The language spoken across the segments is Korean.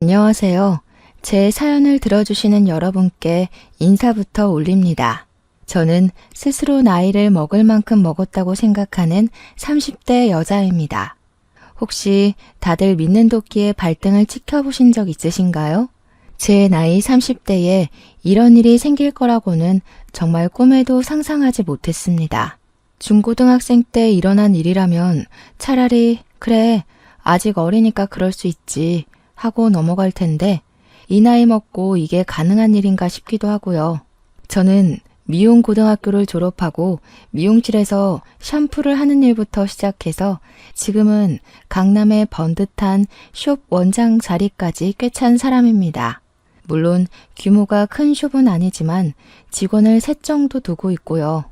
안녕하세요. 제 사연을 들어주시는 여러분께 인사부터 올립니다. 저는 스스로 나이를 먹을 만큼 먹었다고 생각하는 30대 여자입니다. 혹시 다들 믿는 도끼의 발등을 찍혀보신 적 있으신가요? 제 나이 30대에 이런 일이 생길 거라고는 정말 꿈에도 상상하지 못했습니다. 중고등학생 때 일어난 일이라면 차라리 그래, 아직 어리니까 그럴 수 있지 하고 넘어갈 텐데 이 나이 먹고 이게 가능한 일인가 싶기도 하고요. 저는 미용고등학교를 졸업하고 미용실에서 샴푸를 하는 일부터 시작해서 지금은 강남의 번듯한 숍 원장 자리까지 꽤 찬 사람입니다. 물론 규모가 큰 숍은 아니지만 직원을 3 정도 두고 있고요.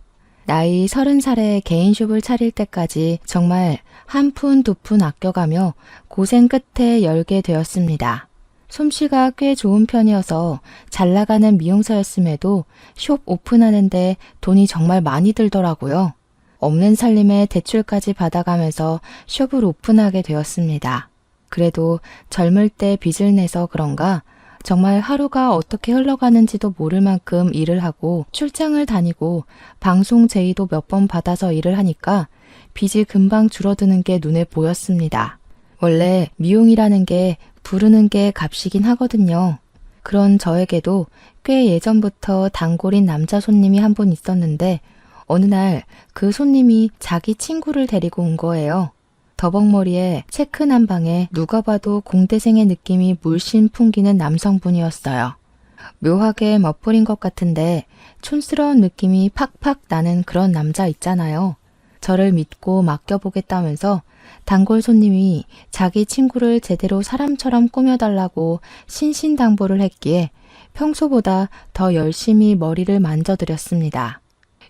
나이 30살에 개인 숍을 차릴 때까지 정말 한 푼 두 푼 아껴가며 고생 끝에 열게 되었습니다. 솜씨가 꽤 좋은 편이어서 잘 나가는 미용사였음에도 숍 오픈하는데 돈이 정말 많이 들더라고요. 없는 살림에 대출까지 받아가면서 숍을 오픈하게 되었습니다. 그래도 젊을 때 빚을 내서 그런가 정말 하루가 어떻게 흘러가는지도 모를 만큼 일을 하고 출장을 다니고 방송 제의도 몇 번 받아서 일을 하니까 빚이 금방 줄어드는 게 눈에 보였습니다. 원래 미용이라는 게 부르는 게 값이긴 하거든요. 그런 저에게도 꽤 예전부터 단골인 남자 손님이 한 분 있었는데 어느 날 그 손님이 자기 친구를 데리고 온 거예요. 더벅머리에 체크 남방에 누가 봐도 공대생의 느낌이 물씬 풍기는 남성분이었어요. 묘하게 멋부린 것 같은데 촌스러운 느낌이 팍팍 나는 그런 남자 있잖아요. 저를 믿고 맡겨보겠다면서 단골 손님이 자기 친구를 제대로 사람처럼 꾸며달라고 신신당부를 했기에 평소보다 더 열심히 머리를 만져드렸습니다.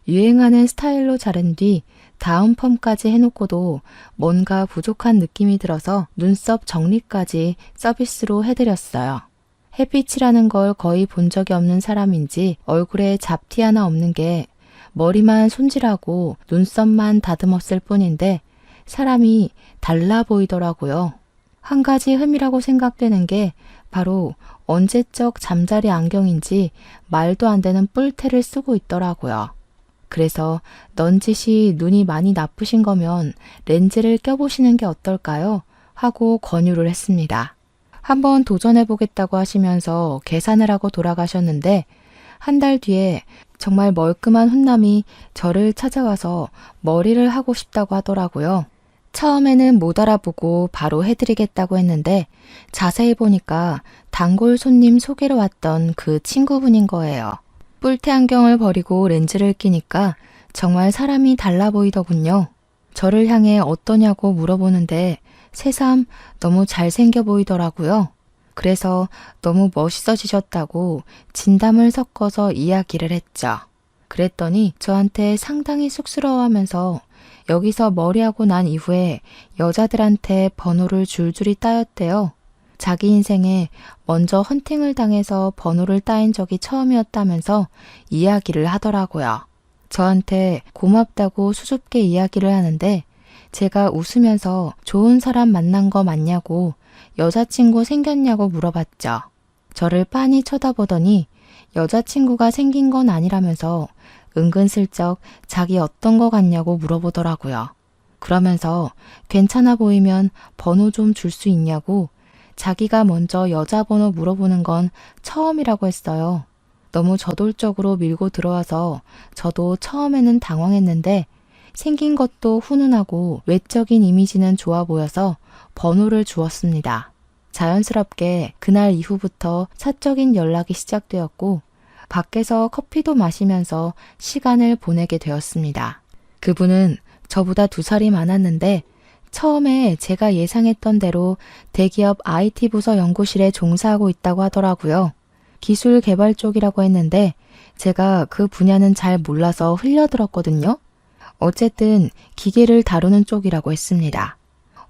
유행하는 스타일로 자른 뒤 다운 펌까지 해놓고도 뭔가 부족한 느낌이 들어서 눈썹 정리까지 서비스로 해드렸어요. 햇빛이라는 걸 거의 본 적이 없는 사람인지 얼굴에 잡티 하나 없는 게 머리만 손질하고 눈썹만 다듬었을 뿐인데 사람이 달라 보이더라고요. 한 가지 흠이라고 생각되는 게 바로 언제적 잠자리 안경인지 말도 안 되는 뿔테를 쓰고 있더라고요. 그래서 넌지시 눈이 많이 나쁘신 거면 렌즈를 껴보시는 게 어떨까요? 하고 권유를 했습니다. 한번 도전해보겠다고 하시면서 계산을 하고 돌아가셨는데 한 달 뒤에 정말 멀끔한 훈남이 저를 찾아와서 머리를 하고 싶다고 하더라고요. 처음에는 못 알아보고 바로 해드리겠다고 했는데 자세히 보니까 단골 손님 소개로 왔던 그 친구분인 거예요. 뿔테 안경을 버리고 렌즈를 끼니까 정말 사람이 달라 보이더군요. 저를 향해 어떠냐고 물어보는데 새삼 너무 잘생겨 보이더라고요. 그래서 너무 멋있어지셨다고 진담을 섞어서 이야기를 했죠. 그랬더니 저한테 상당히 쑥스러워하면서 여기서 머리하고 난 이후에 여자들한테 번호를 줄줄이 따였대요. 자기 인생에 먼저 헌팅을 당해서 번호를 따인 적이 처음이었다면서 이야기를 하더라고요. 저한테 고맙다고 수줍게 이야기를 하는데 제가 웃으면서 좋은 사람 만난 거 맞냐고 여자친구 생겼냐고 물어봤죠. 저를 빤히 쳐다보더니 여자친구가 생긴 건 아니라면서 은근슬쩍 자기 어떤 거 같냐고 물어보더라고요. 그러면서 괜찮아 보이면 번호 좀 줄 수 있냐고 자기가 먼저 여자 번호 물어보는 건 처음이라고 했어요. 너무 저돌적으로 밀고 들어와서 저도 처음에는 당황했는데 생긴 것도 훈훈하고 외적인 이미지는 좋아 보여서 번호를 주었습니다. 자연스럽게 그날 이후부터 사적인 연락이 시작되었고 밖에서 커피도 마시면서 시간을 보내게 되었습니다. 그분은 저보다 2살이 많았는데 처음에 제가 예상했던 대로 대기업 IT 부서 연구실에 종사하고 있다고 하더라고요. 기술 개발 쪽이라고 했는데 제가 그 분야는 잘 몰라서 흘려들었거든요. 어쨌든 기계를 다루는 쪽이라고 했습니다.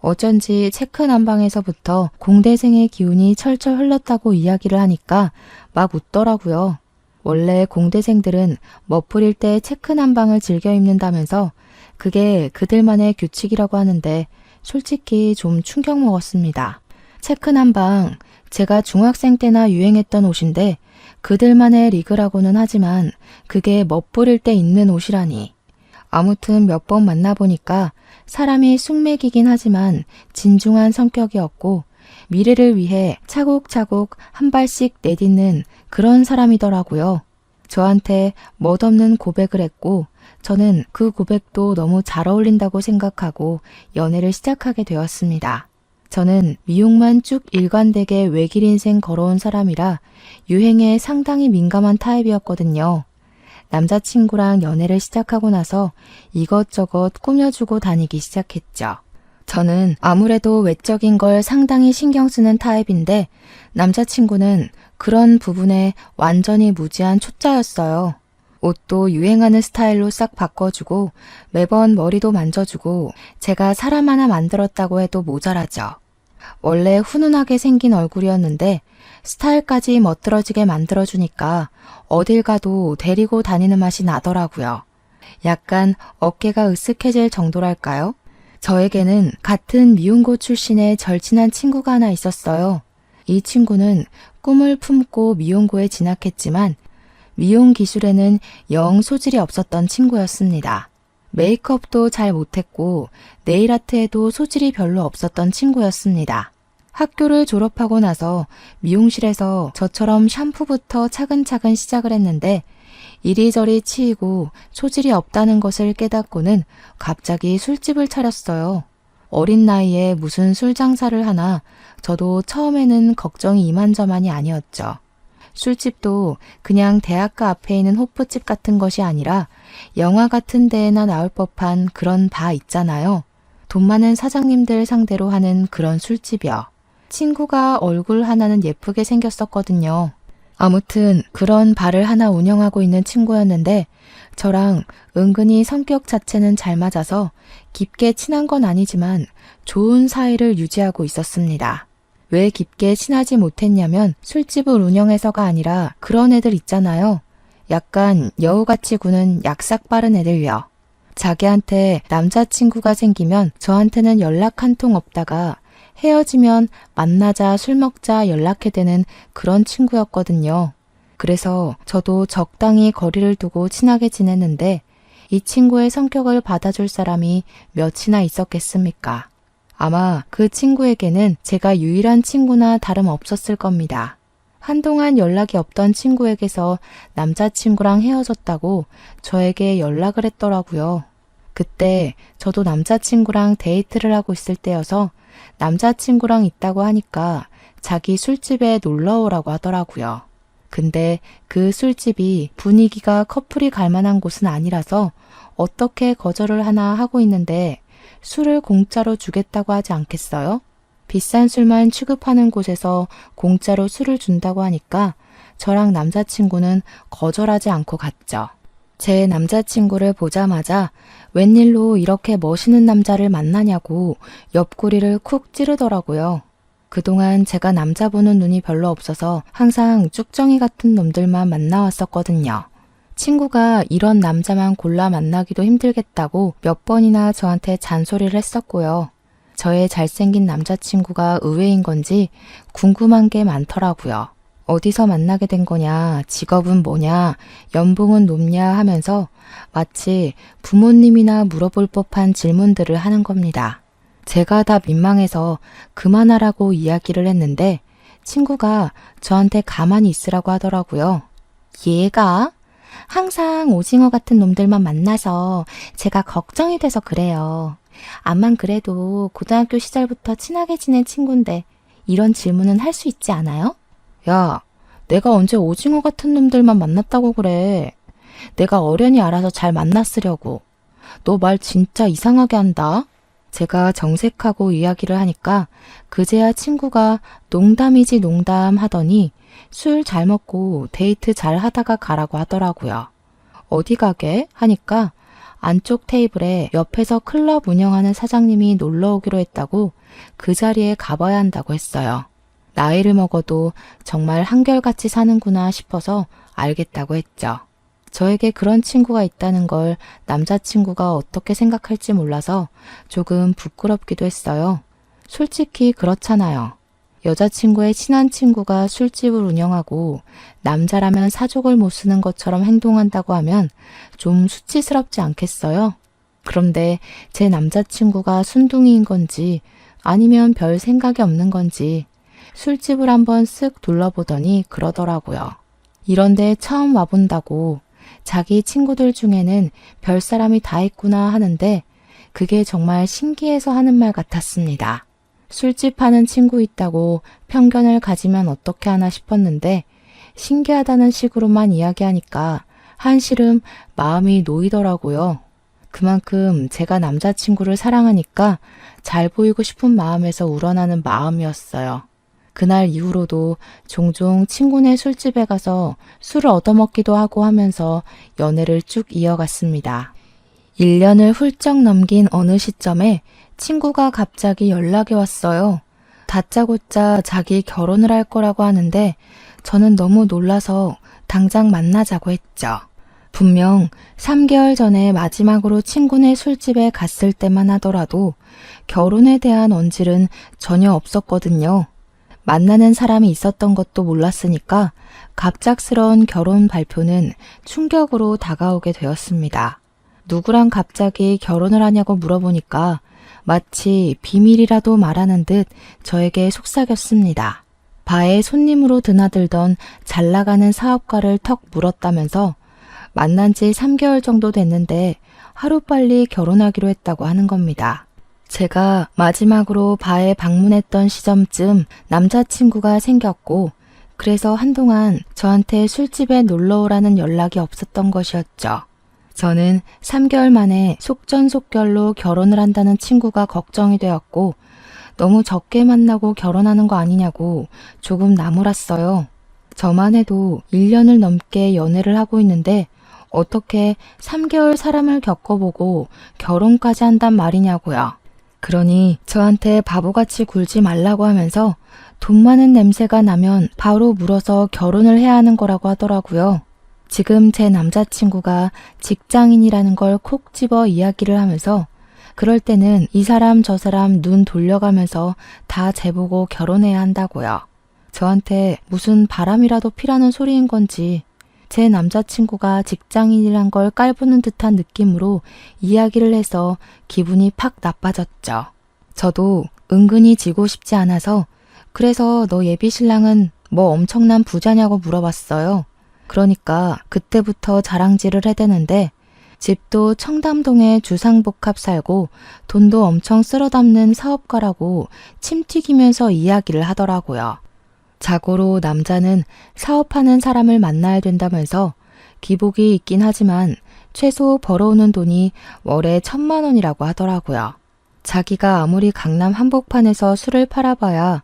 어쩐지 체크 난방에서부터 공대생의 기운이 철철 흘렀다고 이야기를 하니까 막 웃더라고요. 원래 공대생들은 멋부릴 때 체크 난방을 즐겨 입는다면서 그게 그들만의 규칙이라고 하는데 솔직히 좀 충격 먹었습니다. 체크 난방 제가 중학생 때나 유행했던 옷인데 그들만의 리그라고는 하지만 그게 멋부릴 때 입는 옷이라니. 아무튼 몇 번 만나보니까 사람이 쑥맥이긴 하지만 진중한 성격이었고 미래를 위해 차곡차곡 한 발씩 내딛는 그런 사람이더라고요. 저한테 멋없는 고백을 했고 저는 그 고백도 너무 잘 어울린다고 생각하고 연애를 시작하게 되었습니다. 저는 미용만 쭉 일관되게 외길 인생 걸어온 사람이라 유행에 상당히 민감한 타입이었거든요. 남자친구랑 연애를 시작하고 나서 이것저것 꾸며주고 다니기 시작했죠. 저는 아무래도 외적인 걸 상당히 신경 쓰는 타입인데 남자친구는 그런 부분에 완전히 무지한 초짜였어요. 옷도 유행하는 스타일로 싹 바꿔주고 매번 머리도 만져주고 제가 사람 하나 만들었다고 해도 모자라죠. 원래 훈훈하게 생긴 얼굴이었는데 스타일까지 멋들어지게 만들어주니까 어딜 가도 데리고 다니는 맛이 나더라고요. 약간 어깨가 으쓱해질 정도랄까요? 저에게는 같은 미용고 출신의 절친한 친구가 하나 있었어요. 이 친구는 꿈을 품고 미용고에 진학했지만 미용 기술에는 영 소질이 없었던 친구였습니다. 메이크업도 잘 못했고 네일 아트에도 소질이 별로 없었던 친구였습니다. 학교를 졸업하고 나서 미용실에서 저처럼 샴푸부터 차근차근 시작을 했는데 이리저리 치이고 소질이 없다는 것을 깨닫고는 갑자기 술집을 차렸어요. 어린 나이에 무슨 술 장사를 하나 저도 처음에는 걱정이 이만저만이 아니었죠. 술집도 그냥 대학가 앞에 있는 호프집 같은 것이 아니라 영화 같은 데에나 나올 법한 그런 바 있잖아요. 돈 많은 사장님들 상대로 하는 그런 술집이요. 친구가 얼굴 하나는 예쁘게 생겼었거든요. 아무튼 그런 바를 하나 운영하고 있는 친구였는데 저랑 은근히 성격 자체는 잘 맞아서 깊게 친한 건 아니지만 좋은 사이를 유지하고 있었습니다. 왜 깊게 친하지 못했냐면 술집을 운영해서가 아니라 그런 애들 있잖아요. 약간 여우같이 구는 약삭 빠른 애들요. 자기한테 남자친구가 생기면 저한테는 연락 한 통 없다가 헤어지면 만나자 술 먹자 연락해대는 그런 친구였거든요. 그래서 저도 적당히 거리를 두고 친하게 지냈는데 이 친구의 성격을 받아줄 사람이 몇이나 있었겠습니까? 아마 그 친구에게는 제가 유일한 친구나 다름없었을 겁니다. 한동안 연락이 없던 친구에게서 남자친구랑 헤어졌다고 저에게 연락을 했더라고요. 그때 저도 남자친구랑 데이트를 하고 있을 때여서 남자친구랑 있다고 하니까 자기 술집에 놀러 오라고 하더라고요. 근데 그 술집이 분위기가 커플이 갈 만한 곳은 아니라서 어떻게 거절을 하나 하고 있는데 술을 공짜로 주겠다고 하지 않겠어요? 비싼 술만 취급하는 곳에서 공짜로 술을 준다고 하니까 저랑 남자친구는 거절하지 않고 갔죠. 제 남자친구를 보자마자 웬일로 이렇게 멋있는 남자를 만나냐고 옆구리를 쿡 찌르더라고요. 그동안 제가 남자 보는 눈이 별로 없어서 항상 쭉정이 같은 놈들만 만나왔었거든요. 친구가 이런 남자만 골라 만나기도 힘들겠다고 몇 번이나 저한테 잔소리를 했었고요. 저의 잘생긴 남자친구가 의외인 건지 궁금한 게 많더라고요. 어디서 만나게 된 거냐, 직업은 뭐냐, 연봉은 높냐 하면서 마치 부모님이나 물어볼 법한 질문들을 하는 겁니다. 제가 다 민망해서 그만하라고 이야기를 했는데 친구가 저한테 가만히 있으라고 하더라고요. 얘가 항상 오징어 같은 놈들만 만나서 제가 걱정이 돼서 그래요. 암만 그래도 고등학교 시절부터 친하게 지낸 친구인데 이런 질문은 할 수 있지 않아요? 야, 내가 언제 오징어 같은 놈들만 만났다고 그래. 내가 어련히 알아서 잘 만났으려고. 너 말 진짜 이상하게 한다. 제가 정색하고 이야기를 하니까 그제야 친구가 농담이지 농담 하더니 술 잘 먹고 데이트 잘 하다가 가라고 하더라고요. 어디 가게? 하니까 안쪽 테이블에 옆에서 클럽 운영하는 사장님이 놀러 오기로 했다고 그 자리에 가봐야 한다고 했어요. 나이를 먹어도 정말 한결같이 사는구나 싶어서 알겠다고 했죠. 저에게 그런 친구가 있다는 걸 남자친구가 어떻게 생각할지 몰라서 조금 부끄럽기도 했어요. 솔직히 그렇잖아요. 여자친구의 친한 친구가 술집을 운영하고 남자라면 사족을 못 쓰는 것처럼 행동한다고 하면 좀 수치스럽지 않겠어요? 그런데 제 남자친구가 순둥이인 건지 아니면 별 생각이 없는 건지 술집을 한번 쓱 둘러보더니 그러더라고요. 이런데 처음 와본다고 자기 친구들 중에는 별 사람이 다 있구나 하는데 그게 정말 신기해서 하는 말 같았습니다. 술집 하는 친구 있다고 편견을 가지면 어떻게 하나 싶었는데 신기하다는 식으로만 이야기하니까 한시름 마음이 놓이더라고요. 그만큼 제가 남자친구를 사랑하니까 잘 보이고 싶은 마음에서 우러나는 마음이었어요. 그날 이후로도 종종 친구네 술집에 가서 술을 얻어먹기도 하고 하면서 연애를 쭉 이어갔습니다. 1년을 훌쩍 넘긴 어느 시점에 친구가 갑자기 연락이 왔어요. 다짜고짜 자기 결혼을 할 거라고 하는데 저는 너무 놀라서 당장 만나자고 했죠. 분명 3개월 전에 마지막으로 친구네 술집에 갔을 때만 하더라도 결혼에 대한 언질은 전혀 없었거든요. 만나는 사람이 있었던 것도 몰랐으니까 갑작스러운 결혼 발표는 충격으로 다가오게 되었습니다. 누구랑 갑자기 결혼을 하냐고 물어보니까 마치 비밀이라도 말하는 듯 저에게 속삭였습니다. 바에 손님으로 드나들던 잘 나가는 사업가를 턱 물었다면서 만난 지 3개월 정도 됐는데 하루빨리 결혼하기로 했다고 하는 겁니다. 제가 마지막으로 바에 방문했던 시점쯤 남자친구가 생겼고 그래서 한동안 저한테 술집에 놀러오라는 연락이 없었던 것이었죠. 저는 3개월 만에 속전속결로 결혼을 한다는 친구가 걱정이 되었고 너무 적게 만나고 결혼하는 거 아니냐고 조금 나무랐어요. 저만 해도 1년을 넘게 연애를 하고 있는데 어떻게 3개월 사람을 겪어보고 결혼까지 한단 말이냐고요. 그러니 저한테 바보같이 굴지 말라고 하면서 돈 많은 냄새가 나면 바로 물어서 결혼을 해야 하는 거라고 하더라고요. 지금 제 남자친구가 직장인이라는 걸 콕 집어 이야기를 하면서 그럴 때는 이 사람 저 사람 눈 돌려가면서 다 재보고 결혼해야 한다고요. 저한테 무슨 바람이라도 피라는 소리인 건지 제 남자친구가 직장인이란 걸 깔보는 듯한 느낌으로 이야기를 해서 기분이 팍 나빠졌죠. 저도 은근히 지고 싶지 않아서 그래서 너 예비 신랑은 뭐 엄청난 부자냐고 물어봤어요. 그러니까 그때부터 자랑질을 해대는데 집도 청담동에 주상복합 살고 돈도 엄청 쓸어담는 사업가라고 침 튀기면서 이야기를 하더라고요. 자고로 남자는 사업하는 사람을 만나야 된다면서 기복이 있긴 하지만 최소 벌어오는 돈이 월에 1,000만 원이라고 하더라고요. 자기가 아무리 강남 한복판에서 술을 팔아봐야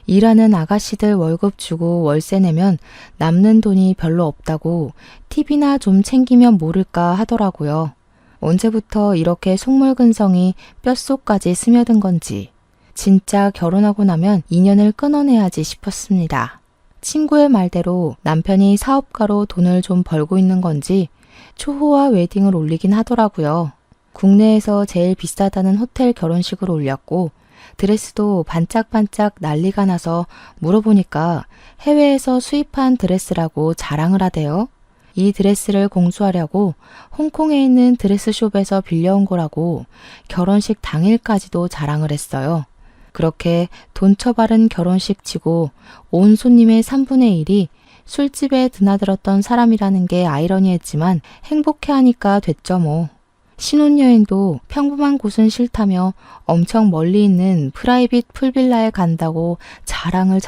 일하는 아가씨들 월급 주고 월세 내면 남는 돈이 별로 없다고 팁이나 좀 챙기면 모를까 하더라고요. 언제부터 이렇게 속물근성이 뼛속까지 스며든 건지 진짜 결혼하고 나면 인연을 끊어내야지 싶었습니다. 친구의 말대로 남편이 사업가로 돈을 좀 벌고 있는 건지 초호화 웨딩을 올리긴 하더라고요. 국내에서 제일 비싸다는 호텔 결혼식을 올렸고 드레스도 반짝반짝 난리가 나서 물어보니까 해외에서 수입한 드레스라고 자랑을 하대요. 이 드레스를 공수하려고 홍콩에 있는 드레스숍에서 빌려온 거라고 결혼식 당일까지도 자랑을 했어요. 그렇게 돈 처바른 결혼식 치고 온 손님의 3분의 1이 술집에 드나들었던 사람이라는 게 아이러니했지만 행복해하니까 됐죠 뭐. 신혼여행도 평범한 곳은 싫다며 엄청 멀리 있는 프라이빗 풀빌라에 간다고 자랑을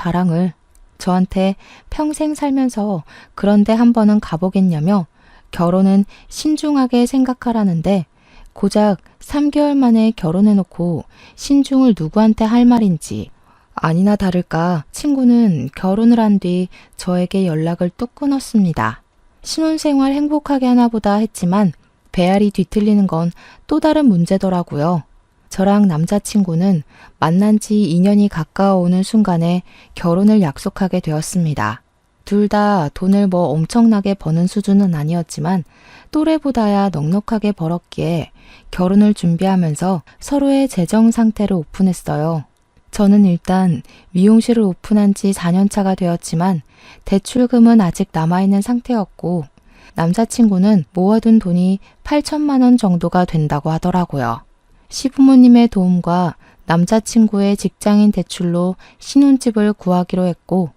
저한테 평생 살면서 그런데 한 번은 가보겠냐며 결혼은 신중하게 생각하라는데 고작 3개월 만에 결혼해놓고 신중을 누구한테 할 말인지 아니나 다를까 친구는 결혼을 한 뒤 저에게 연락을 뚝 끊었습니다. 신혼생활 행복하게 하나 보다 했지만 배알이 뒤틀리는 건 또 다른 문제더라고요. 저랑 남자친구는 만난 지 2년이 가까워오는 순간에 결혼을 약속하게 되었습니다. 둘 다 돈을 뭐 엄청나게 버는 수준은 아니었지만 또래보다야 넉넉하게 벌었기에 결혼을 준비하면서 서로의 재정 상태를 오픈했어요. 저는 일단 미용실을 오픈한 지 4년 차가 되었지만 대출금은 아직 남아있는 상태였고 남자친구는 모아둔 돈이 8천만 원 정도가 된다고 하더라고요. 시부모님의 도움과 남자친구의 직장인 대출로 신혼집을 구하기로 했고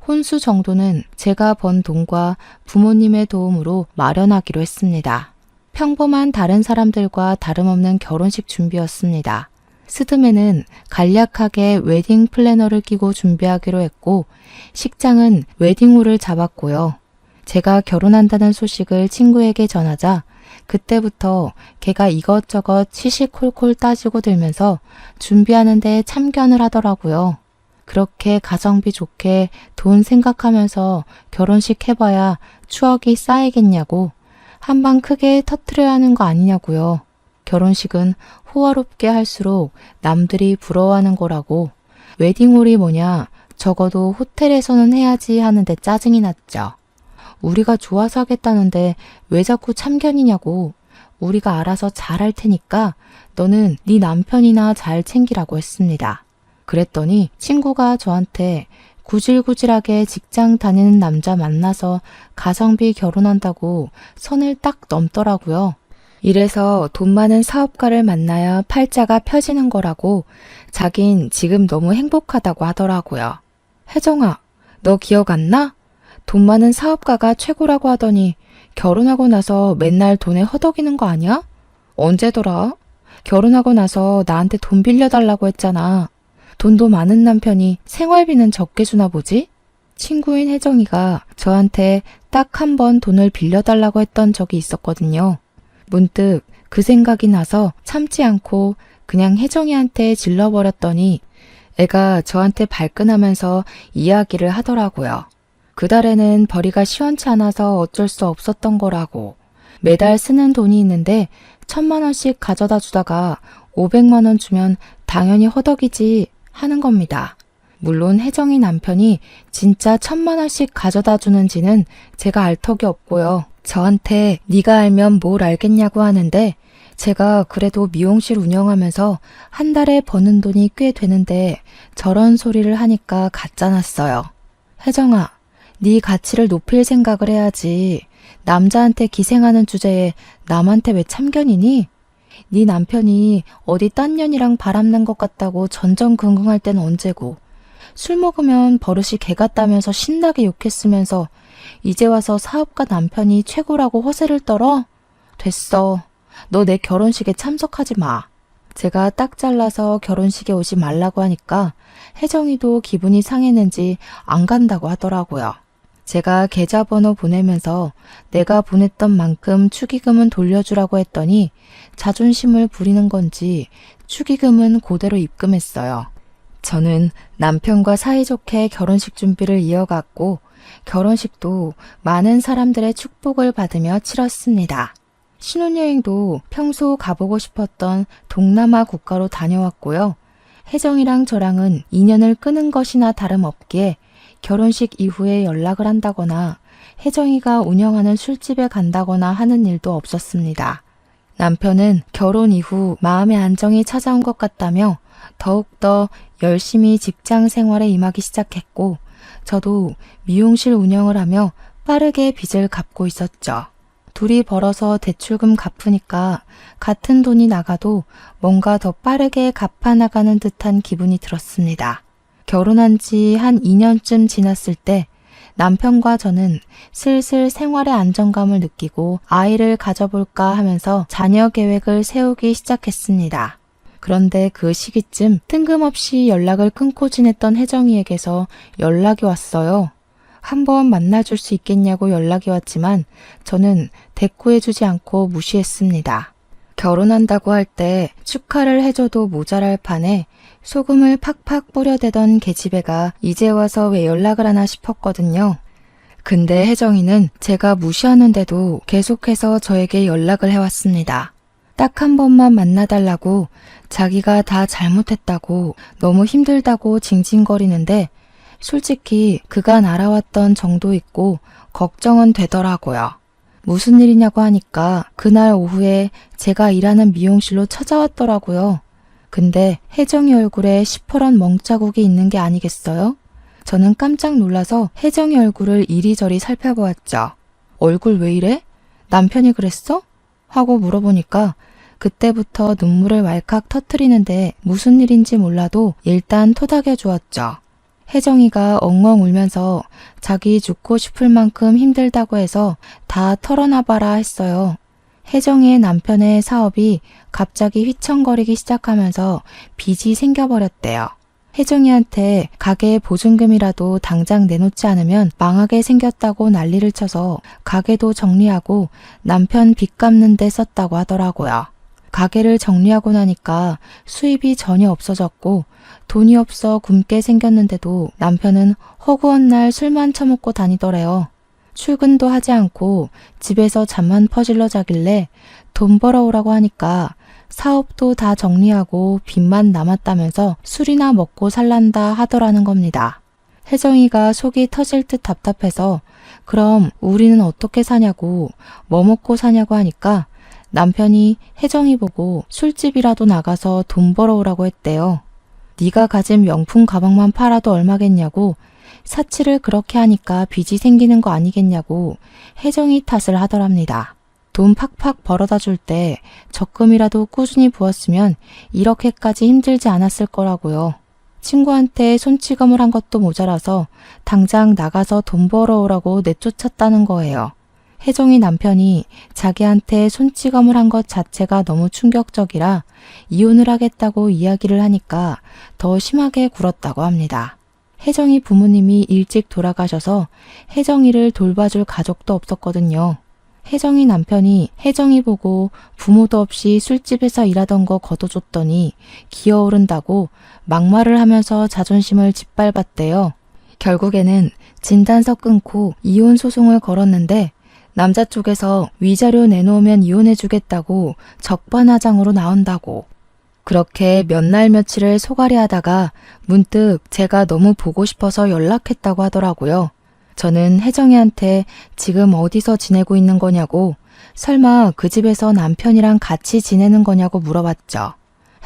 혼수 정도는 제가 번 돈과 부모님의 도움으로 마련하기로 했습니다. 평범한 다른 사람들과 다름없는 결혼식 준비였습니다. 스드메는 간략하게 웨딩 플래너를 끼고 준비하기로 했고 식장은 웨딩홀을 잡았고요. 제가 결혼한다는 소식을 친구에게 전하자 그때부터 걔가 이것저것 시시콜콜 따지고 들면서 준비하는 데 참견을 하더라고요. 그렇게 가성비 좋게 돈 생각하면서 결혼식 해봐야 추억이 쌓이겠냐고 한방 크게 터트려야 하는 거 아니냐고요. 결혼식은 호화롭게 할수록 남들이 부러워하는 거라고 웨딩홀이 뭐냐 적어도 호텔에서는 해야지 하는데 짜증이 났죠. 우리가 좋아서 하겠다는데 왜 자꾸 참견이냐고 우리가 알아서 잘할 테니까 너는 네 남편이나 잘 챙기라고 했습니다. 그랬더니 친구가 저한테 구질구질하게 직장 다니는 남자 만나서 가성비 결혼한다고 선을 딱 넘더라고요. 이래서 돈 많은 사업가를 만나야 팔자가 펴지는 거라고 자긴 지금 너무 행복하다고 하더라고요. 혜정아, 너 기억 안 나? 돈 많은 사업가가 최고라고 하더니 결혼하고 나서 맨날 돈에 허덕이는 거 아니야? 언제더라? 결혼하고 나서 나한테 돈 빌려달라고 했잖아. 돈도 많은 남편이 생활비는 적게 주나 보지? 친구인 혜정이가 저한테 딱 한 번 돈을 빌려달라고 했던 적이 있었거든요. 문득 그 생각이 나서 참지 않고 그냥 혜정이한테 질러버렸더니 애가 저한테 발끈하면서 이야기를 하더라고요. 그달에는 벌이가 시원치 않아서 어쩔 수 없었던 거라고. 매달 쓰는 돈이 있는데 1,000만 원씩 가져다 주다가 500만 원 주면 당연히 허덕이지 하는 겁니다. 물론 혜정이 남편이 진짜 1,000만 원씩 가져다 주는지는 제가 알 턱이 없고요. 저한테 네가 알면 뭘 알겠냐고 하는데 제가 그래도 미용실 운영하면서 한 달에 버는 돈이 꽤 되는데 저런 소리를 하니까 가짜났어요. 혜정아, 네 가치를 높일 생각을 해야지. 남자한테 기생하는 주제에 남한테 왜 참견이니? 네 남편이 어디 딴 년이랑 바람난 것 같다고 전전긍긍할 땐 언제고 술 먹으면 버릇이 개 같다면서 신나게 욕했으면서 이제 와서 사업가 남편이 최고라고 허세를 떨어? 됐어. 너 내 결혼식에 참석하지 마. 제가 딱 잘라서 결혼식에 오지 말라고 하니까 혜정이도 기분이 상했는지 안 간다고 하더라고요. 제가 계좌번호 보내면서 내가 보냈던 만큼 축의금은 돌려주라고 했더니 자존심을 부리는 건지 축의금은 그대로 입금했어요. 저는 남편과 사이좋게 결혼식 준비를 이어갔고 결혼식도 많은 사람들의 축복을 받으며 치렀습니다. 신혼여행도 평소 가보고 싶었던 동남아 국가로 다녀왔고요. 혜정이랑 저랑은 인연을 끄는 것이나 다름없기에 결혼식 이후에 연락을 한다거나 혜정이가 운영하는 술집에 간다거나 하는 일도 없었습니다. 남편은 결혼 이후 마음의 안정이 찾아온 것 같다며 더욱더 열심히 직장 생활에 임하기 시작했고 저도 미용실 운영을 하며 빠르게 빚을 갚고 있었죠. 둘이 벌어서 대출금 갚으니까 같은 돈이 나가도 뭔가 더 빠르게 갚아나가는 듯한 기분이 들었습니다. 결혼한 지 한 2년쯤 지났을 때 남편과 저는 슬슬 생활의 안정감을 느끼고 아이를 가져볼까 하면서 자녀 계획을 세우기 시작했습니다. 그런데 그 시기쯤 뜬금없이 연락을 끊고 지냈던 혜정이에게서 연락이 왔어요. 한번 만나줄 수 있겠냐고 연락이 왔지만 저는 대꾸해주지 않고 무시했습니다. 결혼한다고 할 때 축하를 해줘도 모자랄 판에 소금을 팍팍 뿌려대던 계집애가 이제 와서 왜 연락을 하나 싶었거든요. 근데 혜정이는 제가 무시하는데도 계속해서 저에게 연락을 해왔습니다. 딱 한 번만 만나달라고 자기가 다 잘못했다고 너무 힘들다고 징징거리는데 솔직히 그간 알아왔던 정도 있고 걱정은 되더라고요. 무슨 일이냐고 하니까 그날 오후에 제가 일하는 미용실로 찾아왔더라고요. 근데 혜정이 얼굴에 시퍼런 멍자국이 있는 게 아니겠어요? 저는 깜짝 놀라서 혜정이 얼굴을 이리저리 살펴보았죠. 얼굴 왜 이래? 남편이 그랬어? 하고 물어보니까 그때부터 눈물을 왈칵 터뜨리는데 무슨 일인지 몰라도 일단 토닥여 주었죠. 혜정이가 엉엉 울면서 자기 죽고 싶을 만큼 힘들다고 해서 다 털어놔봐라 했어요. 혜정이의 남편의 사업이 갑자기 휘청거리기 시작하면서 빚이 생겨버렸대요. 혜정이한테 가게 보증금이라도 당장 내놓지 않으면 망하게 생겼다고 난리를 쳐서 가게도 정리하고 남편 빚 갚는 데 썼다고 하더라고요. 가게를 정리하고 나니까 수입이 전혀 없어졌고 돈이 없어 굶게 생겼는데도 남편은 허구한 날 술만 처먹고 다니더래요. 출근도 하지 않고 집에서 잠만 퍼질러 자길래 돈 벌어오라고 하니까 사업도 다 정리하고 빚만 남았다면서 술이나 먹고 살란다 하더라는 겁니다. 혜정이가 속이 터질 듯 답답해서 그럼 우리는 어떻게 사냐고 뭐 먹고 사냐고 하니까 남편이 혜정이 보고 술집이라도 나가서 돈 벌어오라고 했대요. 네가 가진 명품 가방만 팔아도 얼마겠냐고 사치를 그렇게 하니까 빚이 생기는 거 아니겠냐고 혜정이 탓을 하더랍니다. 돈 팍팍 벌어다 줄 때 적금이라도 꾸준히 부었으면 이렇게까지 힘들지 않았을 거라고요. 친구한테 손찌검을 한 것도 모자라서 당장 나가서 돈 벌어오라고 내쫓았다는 거예요. 혜정이 남편이 자기한테 손찌검을 한 것 자체가 너무 충격적이라 이혼을 하겠다고 이야기를 하니까 더 심하게 굴었다고 합니다. 혜정이 부모님이 일찍 돌아가셔서 혜정이를 돌봐줄 가족도 없었거든요. 혜정이 남편이 혜정이 보고 부모도 없이 술집에서 일하던 거 걷어줬더니 기어오른다고 막말을 하면서 자존심을 짓밟았대요. 결국에는 진단서 끊고 이혼 소송을 걸었는데 남자 쪽에서 위자료 내놓으면 이혼해주겠다고 적반하장으로 나온다고. 그렇게 몇 날 며칠을 소갈이 하다가 문득 제가 너무 보고 싶어서 연락했다고 하더라고요. 저는 혜정이한테 지금 어디서 지내고 있는 거냐고, 설마 그 집에서 남편이랑 같이 지내는 거냐고 물어봤죠.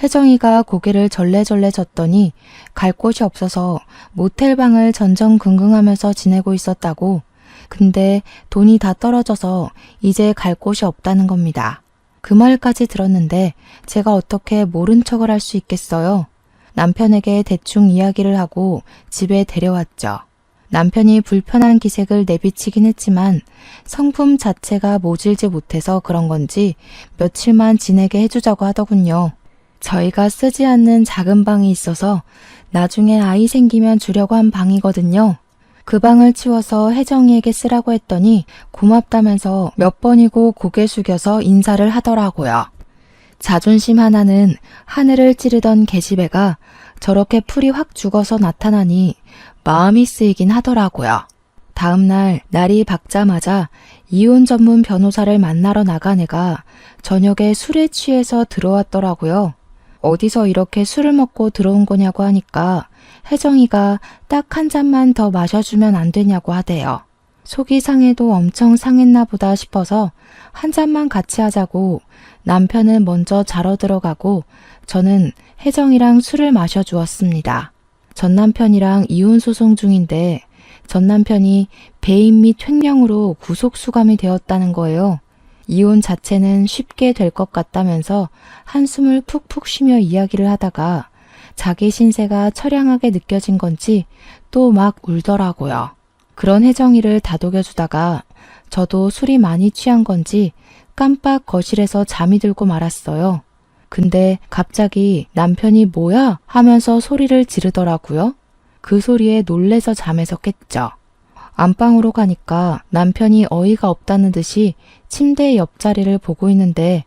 혜정이가 고개를 절레절레 졌더니 갈 곳이 없어서 모텔방을 전전긍긍하면서 지내고 있었다고. 근데 돈이 다 떨어져서 이제 갈 곳이 없다는 겁니다. 그 말까지 들었는데 제가 어떻게 모른 척을 할 수 있겠어요? 남편에게 대충 이야기를 하고 집에 데려왔죠. 남편이 불편한 기색을 내비치긴 했지만 성품 자체가 모질지 못해서 그런 건지 며칠만 지내게 해주자고 하더군요. 저희가 쓰지 않는 작은 방이 있어서 나중에 아이 생기면 주려고 한 방이거든요. 그 방을 치워서 혜정이에게 쓰라고 했더니 고맙다면서 몇 번이고 고개 숙여서 인사를 하더라고요. 자존심 하나는 하늘을 찌르던 계집애가 저렇게 풀이 확 죽어서 나타나니 마음이 쓰이긴 하더라고요. 다음 날 날이 밝자마자 이혼 전문 변호사를 만나러 나간 애가 저녁에 술에 취해서 들어왔더라고요. 어디서 이렇게 술을 먹고 들어온 거냐고 하니까 혜정이가 딱 한 잔만 더 마셔주면 안 되냐고 하대요. 속이 상해도 엄청 상했나 보다 싶어서 한 잔만 같이 하자고 남편은 먼저 자러 들어가고 저는 혜정이랑 술을 마셔주었습니다. 전 남편이랑 이혼 소송 중인데 전 남편이 배임 및 횡령으로 구속 수감이 되었다는 거예요. 이혼 자체는 쉽게 될 것 같다면서 한숨을 푹푹 쉬며 이야기를 하다가 자기 신세가 처량하게 느껴진 건지 또 막 울더라고요. 그런 혜정이를 다독여주다가 저도 술이 많이 취한 건지 깜빡 거실에서 잠이 들고 말았어요. 근데 갑자기 남편이 뭐야? 하면서 소리를 지르더라고요. 그 소리에 놀래서 잠에서 깼죠. 안방으로 가니까 남편이 어이가 없다는 듯이 침대 옆자리를 보고 있는데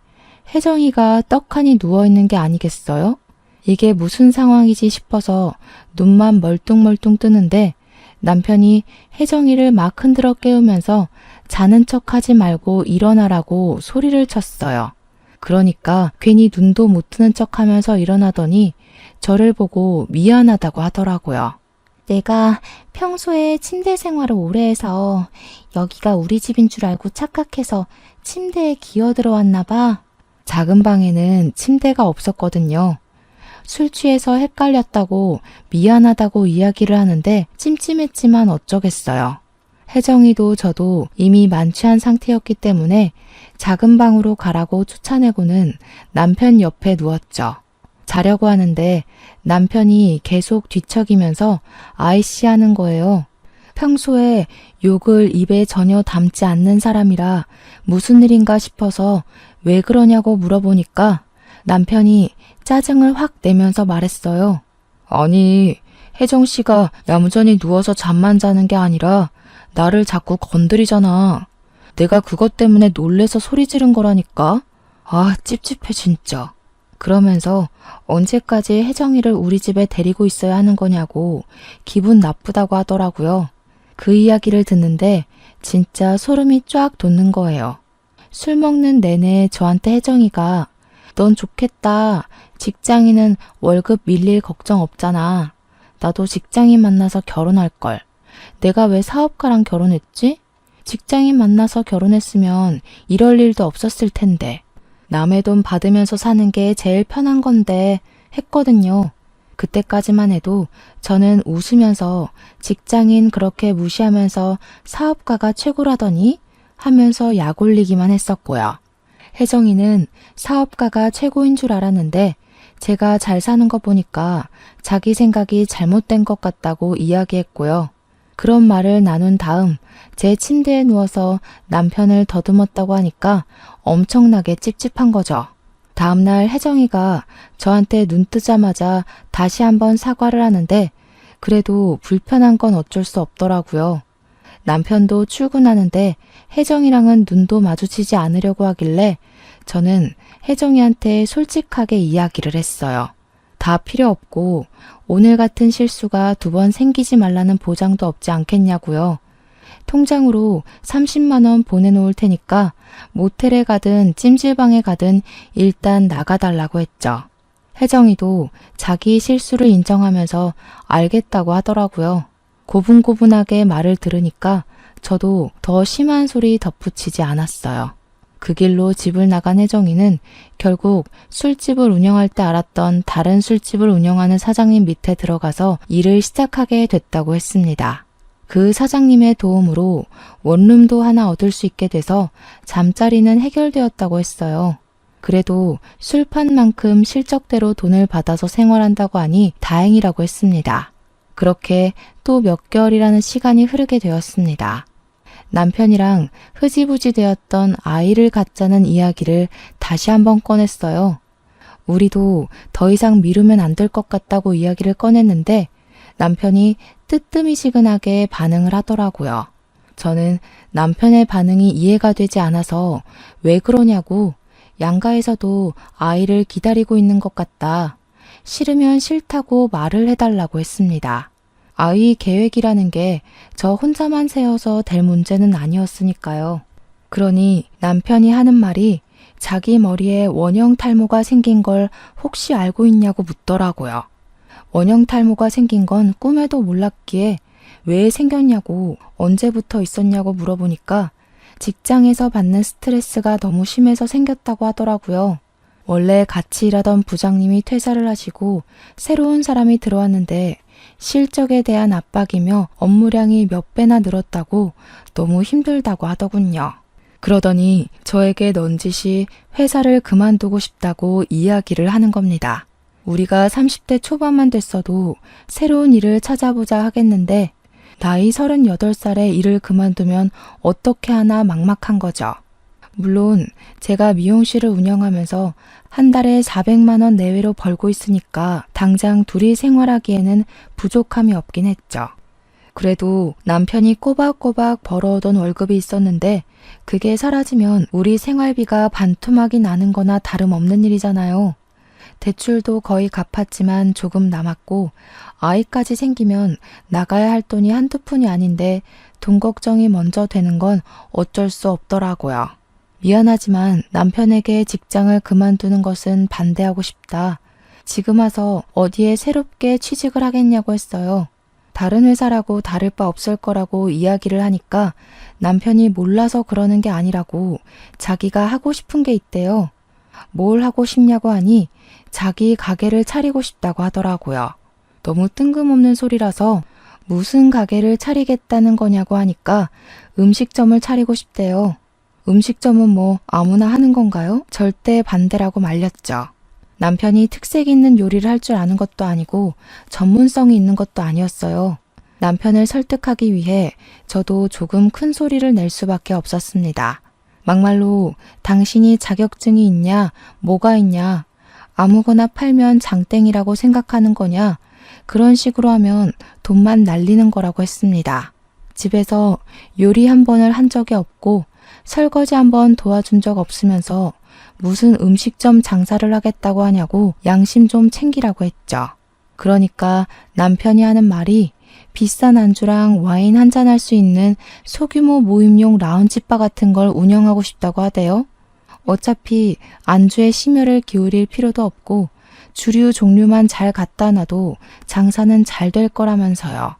혜정이가 떡하니 누워있는 게 아니겠어요? 이게 무슨 상황이지 싶어서 눈만 멀뚱멀뚱 뜨는데 남편이 혜정이를 막 흔들어 깨우면서 자는 척하지 말고 일어나라고 소리를 쳤어요. 그러니까 괜히 눈도 못 뜨는 척하면서 일어나더니 저를 보고 미안하다고 하더라고요. 내가 평소에 침대 생활을 오래 해서 여기가 우리 집인 줄 알고 착각해서 침대에 기어 들어왔나 봐. 작은 방에는 침대가 없었거든요. 술 취해서 헷갈렸다고 미안하다고 이야기를 하는데 찜찜했지만 어쩌겠어요. 혜정이도 저도 이미 만취한 상태였기 때문에 작은 방으로 가라고 쫓아내고는 남편 옆에 누웠죠. 자려고 하는데 남편이 계속 뒤척이면서 아이씨 하는 거예요. 평소에 욕을 입에 전혀 담지 않는 사람이라 무슨 일인가 싶어서 왜 그러냐고 물어보니까 남편이 짜증을 확 내면서 말했어요. 아니, 혜정 씨가 얌전히 누워서 잠만 자는 게 아니라 나를 자꾸 건드리잖아. 내가 그것 때문에 놀래서 소리 지른 거라니까. 아, 찝찝해 진짜. 그러면서 언제까지 혜정이를 우리 집에 데리고 있어야 하는 거냐고 기분 나쁘다고 하더라고요. 그 이야기를 듣는데 진짜 소름이 쫙 돋는 거예요. 술 먹는 내내 저한테 혜정이가 넌 좋겠다. 직장인은 월급 밀릴 걱정 없잖아. 나도 직장인 만나서 결혼할걸. 내가 왜 사업가랑 결혼했지? 직장인 만나서 결혼했으면 이럴 일도 없었을 텐데. 남의 돈 받으면서 사는 게 제일 편한 건데 했거든요. 그때까지만 해도 저는 웃으면서 직장인 그렇게 무시하면서 사업가가 최고라더니 하면서 약 올리기만 했었고요. 혜정이는 사업가가 최고인 줄 알았는데 제가 잘 사는 거 보니까 자기 생각이 잘못된 것 같다고 이야기했고요. 그런 말을 나눈 다음 제 침대에 누워서 남편을 더듬었다고 하니까 엄청나게 찝찝한 거죠. 다음날 혜정이가 저한테 눈 뜨자마자 다시 한번 사과를 하는데 그래도 불편한 건 어쩔 수 없더라고요. 남편도 출근하는데 혜정이랑은 눈도 마주치지 않으려고 하길래 저는 혜정이한테 솔직하게 이야기를 했어요. 다 필요 없고 오늘 같은 실수가 2번 생기지 말라는 보장도 없지 않겠냐고요. 통장으로 30만 원 보내놓을 테니까 모텔에 가든 찜질방에 가든 일단 나가달라고 했죠. 혜정이도 자기 실수를 인정하면서 알겠다고 하더라고요. 고분고분하게 말을 들으니까 저도 더 심한 소리 덧붙이지 않았어요. 그 길로 집을 나간 혜정이는 결국 술집을 운영할 때 알았던 다른 술집을 운영하는 사장님 밑에 들어가서 일을 시작하게 됐다고 했습니다. 그 사장님의 도움으로 원룸도 하나 얻을 수 있게 돼서 잠자리는 해결되었다고 했어요. 그래도 술판만큼 실적대로 돈을 받아서 생활한다고 하니 다행이라고 했습니다. 그렇게 또 몇 개월이라는 시간이 흐르게 되었습니다. 남편이랑 흐지부지 되었던 아이를 갖자는 이야기를 다시 한번 꺼냈어요. 우리도 더 이상 미루면 안 될 것 같다고 이야기를 꺼냈는데 남편이 뜨뜨미시근하게 반응을 하더라고요. 저는 남편의 반응이 이해가 되지 않아서 왜 그러냐고 양가에서도 아이를 기다리고 있는 것 같다. 싫으면 싫다고 말을 해달라고 했습니다. 아이 계획이라는 게 저 혼자만 세워서 될 문제는 아니었으니까요. 그러니 남편이 하는 말이 자기 머리에 원형 탈모가 생긴 걸 혹시 알고 있냐고 묻더라고요. 원형 탈모가 생긴 건 꿈에도 몰랐기에 왜 생겼냐고 언제부터 있었냐고 물어보니까 직장에서 받는 스트레스가 너무 심해서 생겼다고 하더라고요. 원래 같이 일하던 부장님이 퇴사를 하시고 새로운 사람이 들어왔는데 실적에 대한 압박이며 업무량이 몇 배나 늘었다고 너무 힘들다고 하더군요. 그러더니 저에게 넌지시 회사를 그만두고 싶다고 이야기를 하는 겁니다. 우리가 30대 초반만 됐어도 새로운 일을 찾아보자 하겠는데 나이 38살에 일을 그만두면 어떻게 하나 막막한 거죠. 물론 제가 미용실을 운영하면서 한 달에 400만 원 내외로 벌고 있으니까 당장 둘이 생활하기에는 부족함이 없긴 했죠. 그래도 남편이 꼬박꼬박 벌어오던 월급이 있었는데 그게 사라지면 우리 생활비가 반토막이 나는 거나 다름없는 일이잖아요. 대출도 거의 갚았지만 조금 남았고 아이까지 생기면 나가야 할 돈이 한두 푼이 아닌데 돈 걱정이 먼저 되는 건 어쩔 수 없더라고요. 미안하지만 남편에게 직장을 그만두는 것은 반대하고 싶다. 지금 와서 어디에 새롭게 취직을 하겠냐고 했어요. 다른 회사라고 다를 바 없을 거라고 이야기를 하니까 남편이 몰라서 그러는 게 아니라고 자기가 하고 싶은 게 있대요. 뭘 하고 싶냐고 하니 자기 가게를 차리고 싶다고 하더라고요. 너무 뜬금없는 소리라서 무슨 가게를 차리겠다는 거냐고 하니까 음식점을 차리고 싶대요. 음식점은 뭐 아무나 하는 건가요? 절대 반대라고 말렸죠. 남편이 특색 있는 요리를 할 줄 아는 것도 아니고 전문성이 있는 것도 아니었어요. 남편을 설득하기 위해 저도 조금 큰 소리를 낼 수밖에 없었습니다. 막말로 당신이 자격증이 있냐, 뭐가 있냐, 아무거나 팔면 장땡이라고 생각하는 거냐, 그런 식으로 하면 돈만 날리는 거라고 했습니다. 집에서 요리 한 번을 한 적이 없고 설거지 한 번 도와준 적 없으면서 무슨 음식점 장사를 하겠다고 하냐고 양심 좀 챙기라고 했죠. 그러니까 남편이 하는 말이 비싼 안주랑 와인 한잔 할 수 있는 소규모 모임용 라운지바 같은 걸 운영하고 싶다고 하대요. 어차피 안주에 심혈을 기울일 필요도 없고 주류 종류만 잘 갖다 놔도 장사는 잘 될 거라면서요.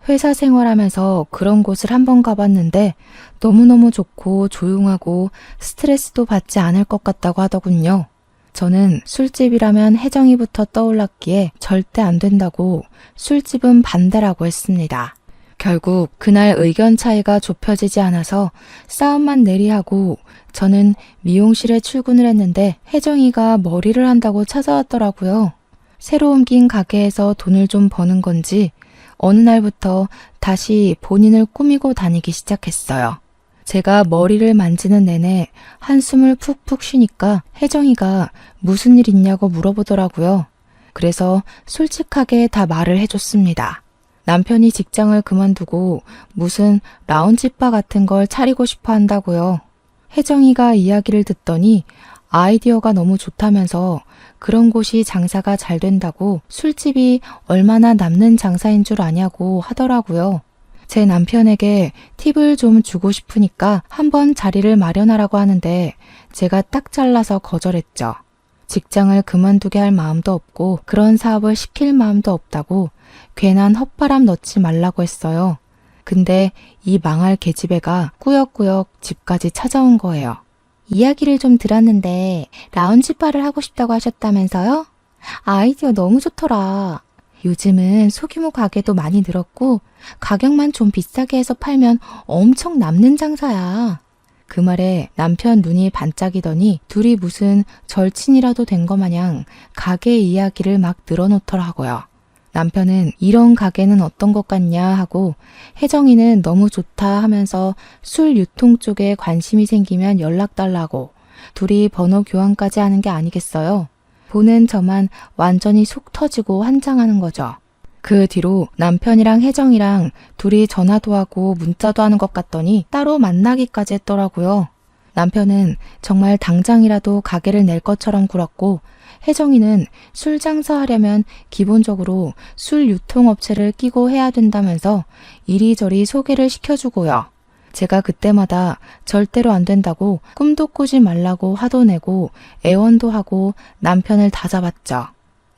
회사 생활하면서 그런 곳을 한번 가봤는데 너무너무 좋고 조용하고 스트레스도 받지 않을 것 같다고 하더군요. 저는 술집이라면 혜정이부터 떠올랐기에 절대 안 된다고 술집은 반대라고 했습니다. 결국 그날 의견 차이가 좁혀지지 않아서 싸움만 내리하고 저는 미용실에 출근을 했는데 혜정이가 머리를 한다고 찾아왔더라고요. 새로 옮긴 가게에서 돈을 좀 버는 건지 어느 날부터 다시 본인을 꾸미고 다니기 시작했어요. 제가 머리를 만지는 내내 한숨을 푹푹 쉬니까 혜정이가 무슨 일 있냐고 물어보더라고요. 그래서 솔직하게 다 말을 해줬습니다. 남편이 직장을 그만두고 무슨 라운지바 같은 걸 차리고 싶어 한다고요. 혜정이가 이야기를 듣더니 아이디어가 너무 좋다면서 그런 곳이 장사가 잘 된다고 술집이 얼마나 남는 장사인 줄 아냐고 하더라고요. 제 남편에게 팁을 좀 주고 싶으니까 한번 자리를 마련하라고 하는데 제가 딱 잘라서 거절했죠. 직장을 그만두게 할 마음도 없고 그런 사업을 시킬 마음도 없다고 괜한 헛바람 넣지 말라고 했어요. 근데 이 망할 계집애가 꾸역꾸역 집까지 찾아온 거예요. 이야기를 좀 들었는데 라운지바를 하고 싶다고 하셨다면서요? 아이디어 너무 좋더라. 요즘은 소규모 가게도 많이 늘었고 가격만 좀 비싸게 해서 팔면 엄청 남는 장사야. 그 말에 남편 눈이 반짝이더니 둘이 무슨 절친이라도 된 거 마냥 가게 이야기를 막 늘어놓더라고요. 남편은 이런 가게는 어떤 것 같냐 하고 혜정이는 너무 좋다 하면서 술 유통 쪽에 관심이 생기면 연락 달라고 둘이 번호 교환까지 하는 게 아니겠어요? 보는 저만 완전히 속 터지고 환장하는 거죠. 그 뒤로 남편이랑 혜정이랑 둘이 전화도 하고 문자도 하는 것 같더니 따로 만나기까지 했더라고요. 남편은 정말 당장이라도 가게를 낼 것처럼 굴었고 혜정이는 술 장사하려면 기본적으로 술 유통업체를 끼고 해야 된다면서 이리저리 소개를 시켜주고요. 제가 그때마다 절대로 안 된다고 꿈도 꾸지 말라고 화도 내고 애원도 하고 남편을 다잡았죠.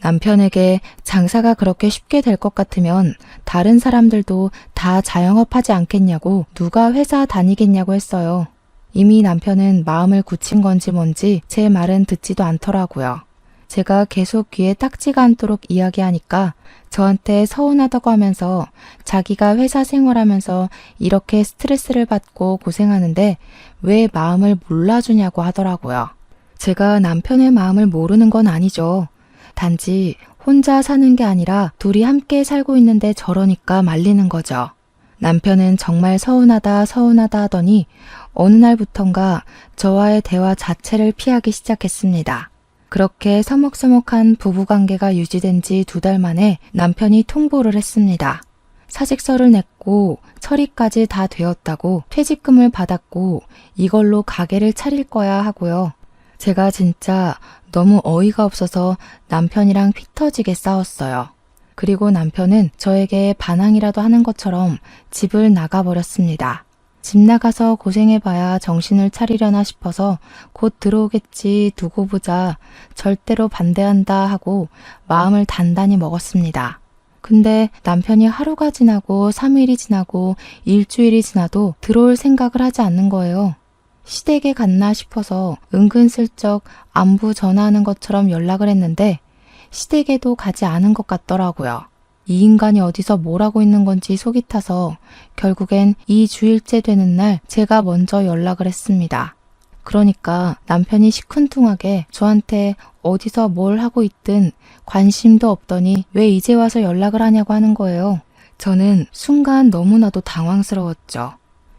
남편에게 장사가 그렇게 쉽게 될 것 같으면 다른 사람들도 다 자영업하지 않겠냐고 누가 회사 다니겠냐고 했어요. 이미 남편은 마음을 굳힌 건지 뭔지 제 말은 듣지도 않더라고요. 제가 계속 귀에 딱지가 않도록 이야기하니까 저한테 서운하다고 하면서 자기가 회사 생활하면서 이렇게 스트레스를 받고 고생하는데 왜 마음을 몰라주냐고 하더라고요. 제가 남편의 마음을 모르는 건 아니죠. 단지 혼자 사는 게 아니라 둘이 함께 살고 있는데 저러니까 말리는 거죠. 남편은 정말 서운하다 하더니 어느 날부턴가 저와의 대화 자체를 피하기 시작했습니다. 그렇게 서먹서먹한 부부관계가 유지된 지 2달 만에 남편이 통보를 했습니다. 사직서를 냈고 처리까지 다 되었다고 퇴직금을 받았고 이걸로 가게를 차릴 거야 하고요. 제가 진짜 너무 어이가 없어서 남편이랑 피 터지게 싸웠어요. 그리고 남편은 저에게 반항이라도 하는 것처럼 집을 나가버렸습니다. 집 나가서 고생해봐야 정신을 차리려나 싶어서 곧 들어오겠지 두고 보자 절대로 반대한다 하고 마음을 단단히 먹었습니다. 근데 남편이 하루가 지나고 3일이 지나고 일주일이 지나도 들어올 생각을 하지 않는 거예요. 시댁에 갔나 싶어서 은근슬쩍 안부 전화하는 것처럼 연락을 했는데 시댁에도 가지 않은 것 같더라고요. 이 인간이 어디서 뭘 하고 있는 건지 속이 타서 결국엔 2주일째 되는 날 제가 먼저 연락을 했습니다. 그러니까 남편이 시큰둥하게 저한테 어디서 뭘 하고 있든 관심도 없더니 왜 이제 와서 연락을 하냐고 하는 거예요. 저는 순간 너무나도 당황스러웠죠.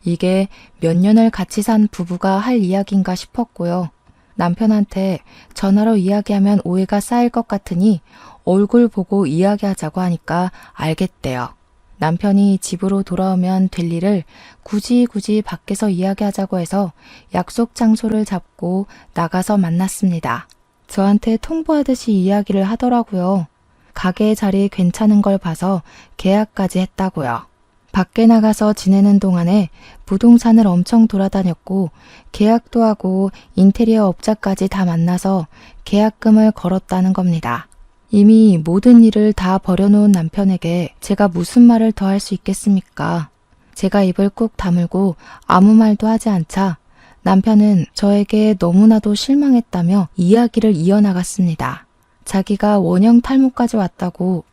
이게 몇 년을 같이 산 부부가 할 이야기인가 싶었고요. 남편한테 전화로 이야기하면 오해가 쌓일 것 같으니 얼굴 보고 이야기하자고 하니까 알겠대요. 남편이 집으로 돌아오면 될 일을 굳이 밖에서 이야기하자고 해서 약속 장소를 잡고 나가서 만났습니다. 저한테 통보하듯이 이야기를 하더라고요. 가게 자리 괜찮은 걸 봐서 계약까지 했다고요. 밖에 나가서 지내는 동안에 부동산을 엄청 돌아다녔고 계약도 하고 인테리어 업자까지 다 만나서 계약금을 걸었다는 겁니다. 이미 모든 일을 다 버려놓은 남편에게 제가 무슨 말을 더 할 수 있겠습니까? 제가 입을 꾹 다물고 아무 말도 하지 않자 남편은 저에게 너무나도 실망했다며 이야기를 이어나갔습니다. 자기가 원형 탈모까지 왔다고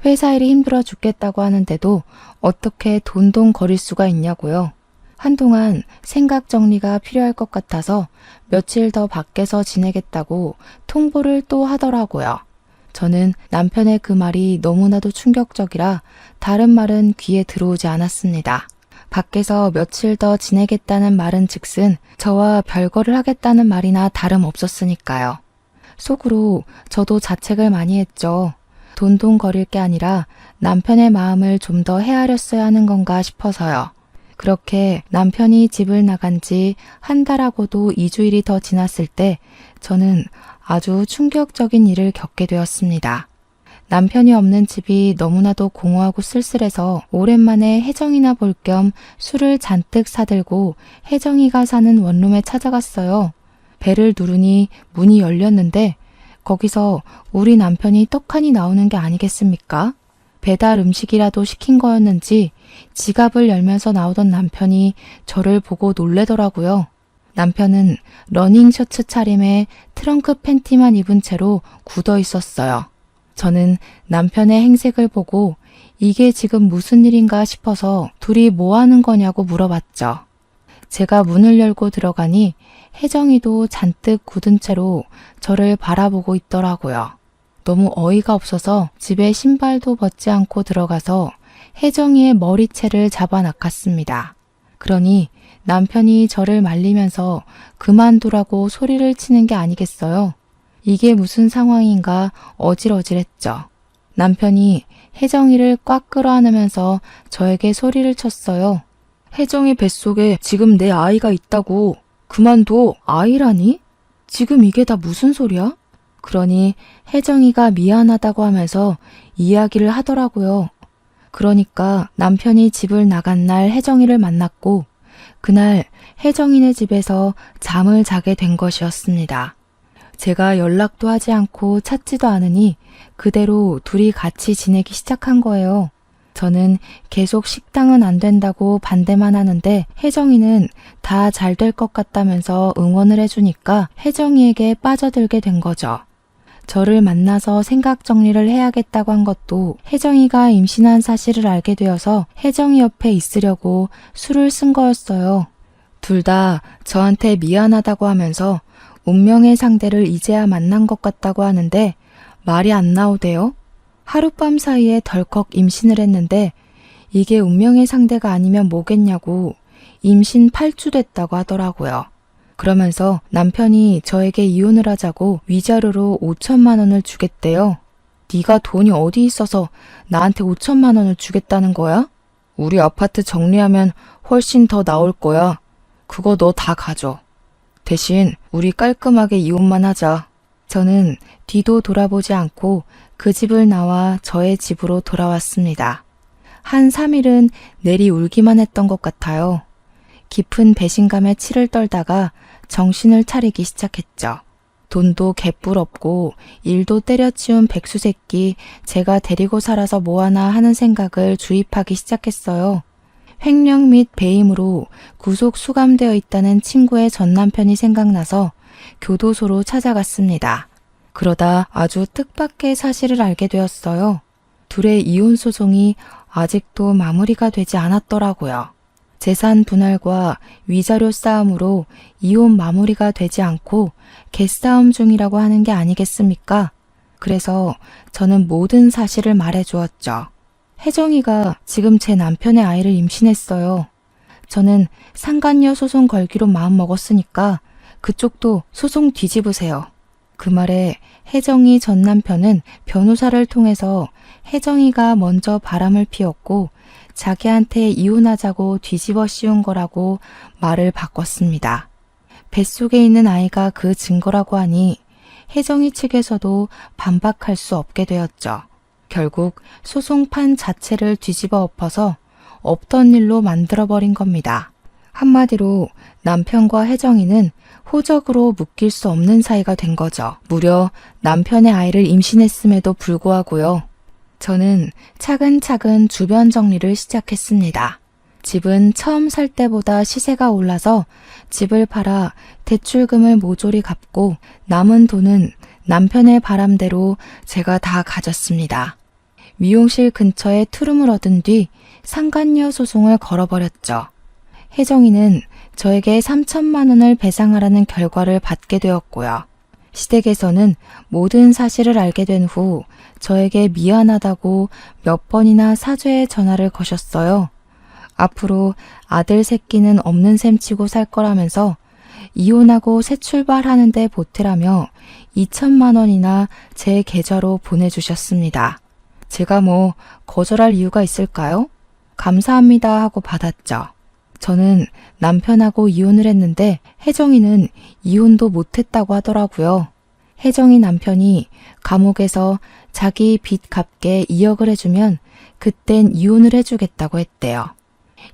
회사 일이 힘들어 죽겠다고 하는데도 어떻게 돈돈거릴 수가 있냐고요. 한동안 생각 정리가 필요할 것 같아서 며칠 더 밖에서 지내겠다고 통보를 또 하더라고요. 저는 남편의 그 말이 너무나도 충격적이라 다른 말은 귀에 들어오지 않았습니다. 밖에서 며칠 더 지내겠다는 말은 즉슨 저와 별거를 하겠다는 말이나 다름없었으니까요. 속으로 저도 자책을 많이 했죠. 돈돈거릴 게 아니라 남편의 마음을 좀 더 헤아렸어야 하는 건가 싶어서요. 그렇게 남편이 집을 나간 지 한 달하고도 2주일이 더 지났을 때 저는 아주 충격적인 일을 겪게 되었습니다. 남편이 없는 집이 너무나도 공허하고 쓸쓸해서 오랜만에 혜정이나 볼 겸 술을 잔뜩 사들고 혜정이가 사는 원룸에 찾아갔어요. 벨을 누르니 문이 열렸는데 거기서 우리 남편이 떡하니 나오는 게 아니겠습니까? 배달 음식이라도 시킨 거였는지 지갑을 열면서 나오던 남편이 저를 보고 놀래더라고요. 남편은 러닝 셔츠 차림에 트렁크 팬티만 입은 채로 굳어 있었어요. 저는 남편의 행색을 보고 이게 지금 무슨 일인가 싶어서 둘이 뭐 하는 거냐고 물어봤죠. 제가 문을 열고 들어가니 혜정이도 잔뜩 굳은 채로 저를 바라보고 있더라고요. 너무 어이가 없어서 집에 신발도 벗지 않고 들어가서 혜정이의 머리채를 잡아 낚았습니다. 그러니 남편이 저를 말리면서 그만두라고 소리를 치는 게 아니겠어요. 이게 무슨 상황인가 어질어질했죠. 남편이 혜정이를 꽉 끌어안으면서 저에게 소리를 쳤어요. 혜정이 뱃속에 지금 내 아이가 있다고. 그만둬. 아이라니? 지금 이게 다 무슨 소리야? 그러니 혜정이가 미안하다고 하면서 이야기를 하더라고요. 그러니까 남편이 집을 나간 날 혜정이를 만났고 그날 혜정이네 집에서 잠을 자게 된 것이었습니다. 제가 연락도 하지 않고 찾지도 않으니 그대로 둘이 같이 지내기 시작한 거예요. 저는 계속 식당은 안 된다고 반대만 하는데 혜정이는 다 잘 될 것 같다면서 응원을 해주니까 혜정이에게 빠져들게 된 거죠. 저를 만나서 생각 정리를 해야겠다고 한 것도 혜정이가 임신한 사실을 알게 되어서 혜정이 옆에 있으려고 술을 쓴 거였어요. 둘 다 저한테 미안하다고 하면서 운명의 상대를 이제야 만난 것 같다고 하는데 말이 안 나오대요. 하룻밤 사이에 덜컥 임신을 했는데 이게 운명의 상대가 아니면 뭐겠냐고 임신 8주 됐다고 하더라고요. 그러면서 남편이 저에게 이혼을 하자고 위자료로 5천만 원을 주겠대요. 네가 돈이 어디 있어서 나한테 5천만 원을 주겠다는 거야? 우리 아파트 정리하면 훨씬 더 나올 거야. 그거 너 다 가져. 대신 우리 깔끔하게 이혼만 하자. 저는 뒤도 돌아보지 않고 그 집을 나와 저의 집으로 돌아왔습니다. 한 3일은 내리 울기만 했던 것 같아요. 깊은 배신감에 치를 떨다가 정신을 차리기 시작했죠. 돈도 개뿔 없고 일도 때려치운 백수새끼 제가 데리고 살아서 뭐하나 하는 생각을 주입하기 시작했어요. 횡령 및 배임으로 구속 수감되어 있다는 친구의 전 남편이 생각나서 교도소로 찾아갔습니다. 그러다 아주 뜻밖의 사실을 알게 되었어요. 둘의 이혼 소송이 아직도 마무리가 되지 않았더라고요. 재산 분할과 위자료 싸움으로 이혼 마무리가 되지 않고 개싸움 중이라고 하는 게 아니겠습니까? 그래서 저는 모든 사실을 말해주었죠. 혜정이가 지금 제 남편의 아이를 임신했어요. 저는 상간녀 소송 걸기로 마음먹었으니까 그쪽도 소송 뒤집으세요. 그 말에 혜정이 전 남편은 변호사를 통해서 혜정이가 먼저 바람을 피웠고 자기한테 이혼하자고 뒤집어 씌운 거라고 말을 바꿨습니다. 뱃속에 있는 아이가 그 증거라고 하니 혜정이 측에서도 반박할 수 없게 되었죠. 결국 소송판 자체를 뒤집어 엎어서 없던 일로 만들어버린 겁니다. 한마디로 남편과 혜정이는 호적으로 묶일 수 없는 사이가 된 거죠. 무려 남편의 아이를 임신했음에도 불구하고요. 저는 차근차근 주변 정리를 시작했습니다. 집은 처음 살 때보다 시세가 올라서 집을 팔아 대출금을 모조리 갚고 남은 돈은 남편의 바람대로 제가 다 가졌습니다. 미용실 근처에 투룸을 얻은 뒤 상간녀 소송을 걸어버렸죠. 혜정이는 저에게 3천만 원을 배상하라는 결과를 받게 되었고요. 시댁에서는 모든 사실을 알게 된 후 저에게 미안하다고 몇 번이나 사죄의 전화를 거셨어요. 앞으로 아들 새끼는 없는 셈 치고 살 거라면서 이혼하고 새 출발하는데 보태라며 2천만 원이나 제 계좌로 보내주셨습니다. 제가 뭐 거절할 이유가 있을까요? 감사합니다 하고 받았죠. 저는 남편하고 이혼을 했는데 혜정이는 이혼도 못했다고 하더라고요. 혜정이 남편이 감옥에서 자기 빚 갚게 2억을 해주면 그땐 이혼을 해주겠다고 했대요.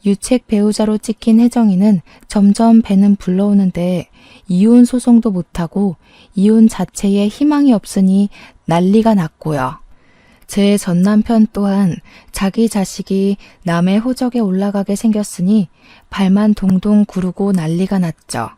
유책 배우자로 찍힌 혜정이는 점점 배는 불러오는데 이혼 소송도 못하고 이혼 자체에 희망이 없으니 난리가 났고요. 제 전남편 또한 자기 자식이 남의 호적에 올라가게 생겼으니 발만 동동 구르고 난리가 났죠.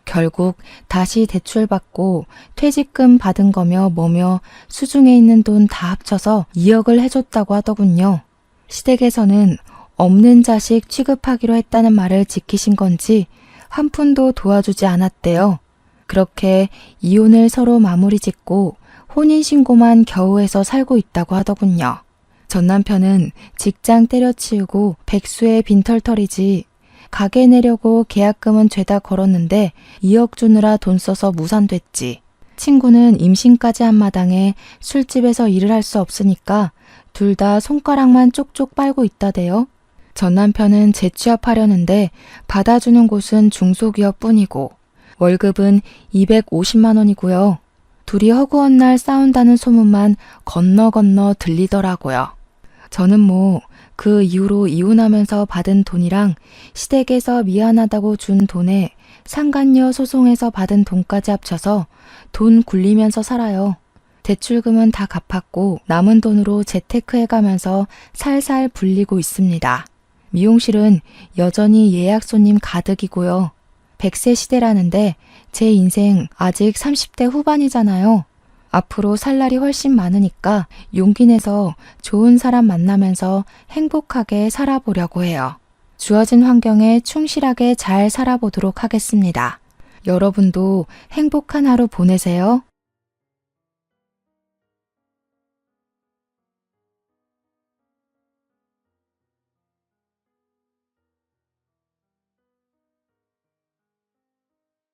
결국 다시 대출받고 퇴직금 받은 거며 뭐며 수중에 있는 돈 다 합쳐서 2억을 해줬다고 하더군요. 시댁에서는 없는 자식 취급하기로 했다는 말을 지키신 건지 한 푼도 도와주지 않았대요. 그렇게 이혼을 서로 마무리 짓고 혼인신고만 겨우 해서 살고 있다고 하더군요. 전 남편은 직장 때려치우고 백수의 빈털터리지 가게 내려고 계약금은 죄다 걸었는데 2억 주느라 돈 써서 무산됐지. 친구는 임신까지 한 마당에 술집에서 일을 할 수 없으니까 둘 다 손가락만 쪽쪽 빨고 있다대요. 전 남편은 재취업하려는데 받아주는 곳은 중소기업뿐이고 월급은 250만 원이고요. 둘이 허구한 날 싸운다는 소문만 건너 들리더라고요. 저는 뭐 그 이후로 이혼하면서 받은 돈이랑 시댁에서 미안하다고 준 돈에 상간녀 소송에서 받은 돈까지 합쳐서 돈 굴리면서 살아요. 대출금은 다 갚았고 남은 돈으로 재테크해가면서 살살 불리고 있습니다. 미용실은 여전히 예약 손님 가득이고요. 100세 시대라는데 제 인생 아직 30대 후반이잖아요. 앞으로 살 날이 훨씬 많으니까 용기 내서 좋은 사람 만나면서 행복하게 살아보려고 해요. 주어진 환경에 충실하게 잘 살아보도록 하겠습니다. 여러분도 행복한 하루 보내세요.